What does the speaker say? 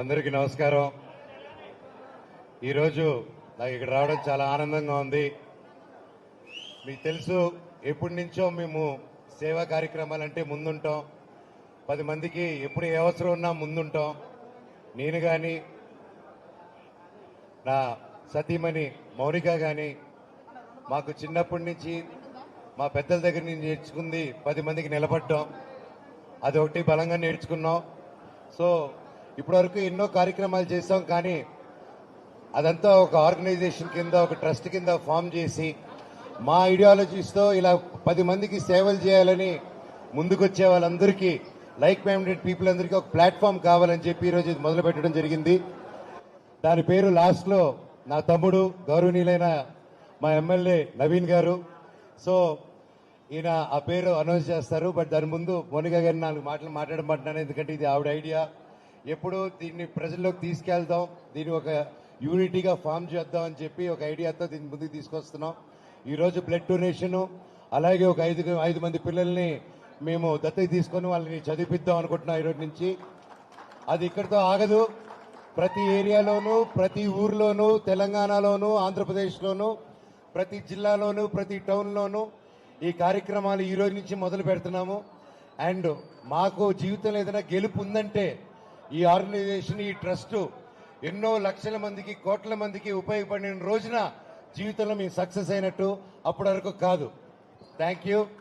అందరికీ నమస్కారం. ఈరోజు నాకు ఇక్కడ రావడం చాలా ఆనందంగా ఉంది. మీకు తెలుసు, ఎప్పటి నుంచో మేము సేవా కార్యక్రమాలంటే ముందుంటాం. 10 మందికి ఎప్పుడు ఏ అవసరం ఉన్నా ముందుంటాం. నేను కానీ, నా సతీమణి మౌనిక కానీ, మాకు చిన్నప్పటి నుంచి మా పెద్దల దగ్గర నుంచి నేర్చుకుంది 10 మందికి నిలబడ్డాం. అదొకటి బలంగా నేర్చుకున్నాం. సో ఇప్పటివరకు ఎన్నో కార్యక్రమాలు చేసాం, కానీ అదంతా ఒక ఆర్గనైజేషన్ కింద, ఒక ట్రస్ట్ కింద ఫామ్ చేసి మా ఐడియాలజీస్తో ఇలా 10 మందికి సేవలు చేయాలని ముందుకొచ్చే వాళ్ళందరికీ, లైక్ మైండెడ్ పీపుల్ అందరికీ ఒక ప్లాట్ఫామ్ కావాలని చెప్పి ఈరోజు ఇది మొదలు పెట్టడం జరిగింది. దాని పేరు లాస్ట్లో నా తమ్ముడు గౌరవనీయులైన మా ఎమ్మెల్యే నవీన్ గారు. సో ఈయన ఆ పేరు అనౌన్స్ చేస్తారు. బట్ దాని ముందు మోనికా గారిని 4 మాటలు మాట్లాడమంటున్నాను, ఎందుకంటే ఇది ఆవిడ ఐడియా. ఎప్పుడు దీన్ని ప్రజల్లోకి తీసుకెళ్దాం, దీన్ని ఒక యూనిటీగా ఫామ్ చేద్దాం అని చెప్పి ఒక ఐడియాతో దీన్ని ముందుకు తీసుకొస్తున్నాం. ఈరోజు బ్లడ్ డొనేషను, అలాగే ఒక 5 మంది పిల్లల్ని మేము దత్తత తీసుకొని వాళ్ళని చదివిద్దాం అనుకుంటున్నాం ఈరోజు నుంచి. అది ఇక్కడితో ఆగదు. ప్రతి ఏరియాలోనూ, ప్రతి ఊర్లోనూ, తెలంగాణలోనూ, ఆంధ్రప్రదేశ్లోనూ, ప్రతి జిల్లాలోనూ, ప్రతి టౌన్లోనూ ఈ కార్యక్రమాలు ఈ రోజు నుంచి మొదలు పెడుతున్నాము. అండ్ మాకు జీవితంలో ఏదైనా గెలుపు ఉందంటే ఈ ఆర్గనైజేషన్, ఈ ట్రస్ట్ ఎన్నో లక్షల మందికి, కోట్ల మందికి ఉపయోగపడిన రోజున జీవితంలో మేము సక్సెస్ అయినట్టు. అప్పటి వరకు కాదు. Thank you.